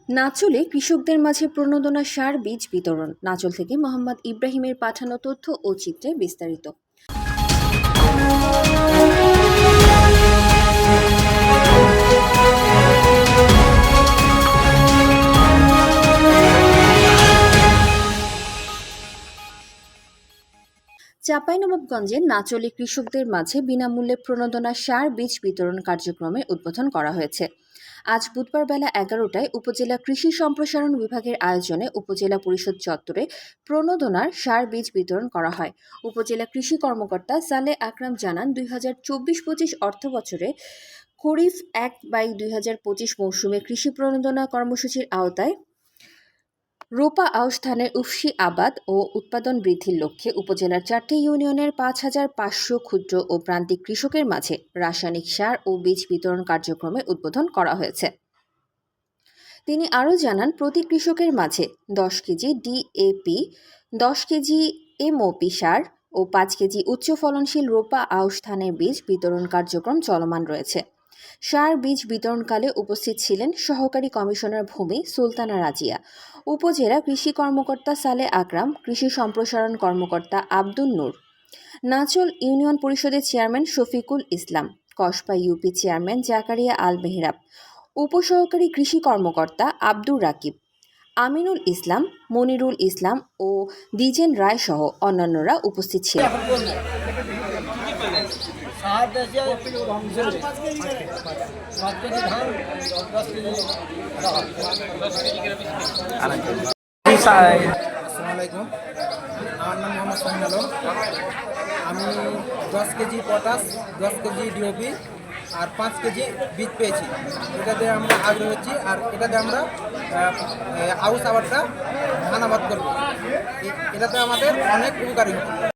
নাচলে কৃষকদের মাঝে প্রণোদনা সার বীজ বিতরণ। নাচল থেকে মোহাম্মদ ইব্রাহিমের পাঠানো তথ্য ও চিত্রে বিস্তারিত। চাঁপাইনবাবগঞ্জের নাচলে কৃষকদের মাঝে বিনামূল্যে প্রণোদনা সার বীজ বিতরণ কার্যক্রমের উদ্বোধন করা হয়েছে। আজ বুধবার বেলা 11টায় উপজেলা কৃষি সম্প্রসারণ বিভাগের আয়োজনে উপজেলা পরিষদ চত্বরে প্রণোদনার সার বীজ বিতরণ করা হয়। উপজেলা কৃষি কর্মকর্তা সালেহ আকরাম জানান, 2024-25 অর্থবছরে খরিফ 1/2025 মৌসুমে কৃষি প্রণোদনা কর্মসূচির আওতায় রোপা আউশ ধানের উফশী আবাদ ও উৎপাদন বৃদ্ধির লক্ষ্যে উপজেলার 4টি ইউনিয়নের 5,500 ক্ষুদ্র ও প্রান্তিক কৃষকের মাঝে রাসায়নিক সার ও বীজ বিতরণ কার্যক্রমে উদ্বোধন করা হয়েছে। তিনি আরও জানান, প্রতি কৃষকের মাঝে 10 কেজি ডিএপি, 10 কেজি এমওপি সার ও 5 কেজি উচ্চ ফলনশীল রোপা আউশ ধানের বীজ বিতরণ কার্যক্রম চলমান রয়েছে। সার বীজ বিতরণকালে উপস্থিত ছিলেন সহকারী কমিশনার ভূমি সুলতানা রাজিয়া, উপজেলা কৃষি কর্মকর্তা সালেহ আকরাম, কৃষি সম্প্রসারণ কর্মকর্তা আব্দুন নূর, নাচল ইউনিয়ন পরিষদের chairman Shafiqul Islam, Kasba UP chairman Zakaria আল মেহরাব, উপসহকারী কৃষি কর্মকর্তা আব্দুর রাকিব, আমিনুল ইসলাম, মনিরুল ইসলাম ও দ্বিজেন রায় সহ অন্যান্যরা উপস্থিত ছিলেন। আসসালামাইকুম, আমার নাম মোহাম্মদ সোহেল আলম। আমি 10 কেজি পটাশ, 10 কেজি ডিওপি আর 5 কেজি বীজ পেয়েছি। এটাতে আমরা আগ্রহ হচ্ছি, আর এটাতে আমরা আউশ আবাদটা ধান আবাদ করবো। এটাতে আমাদের অনেক উপকারী হবে।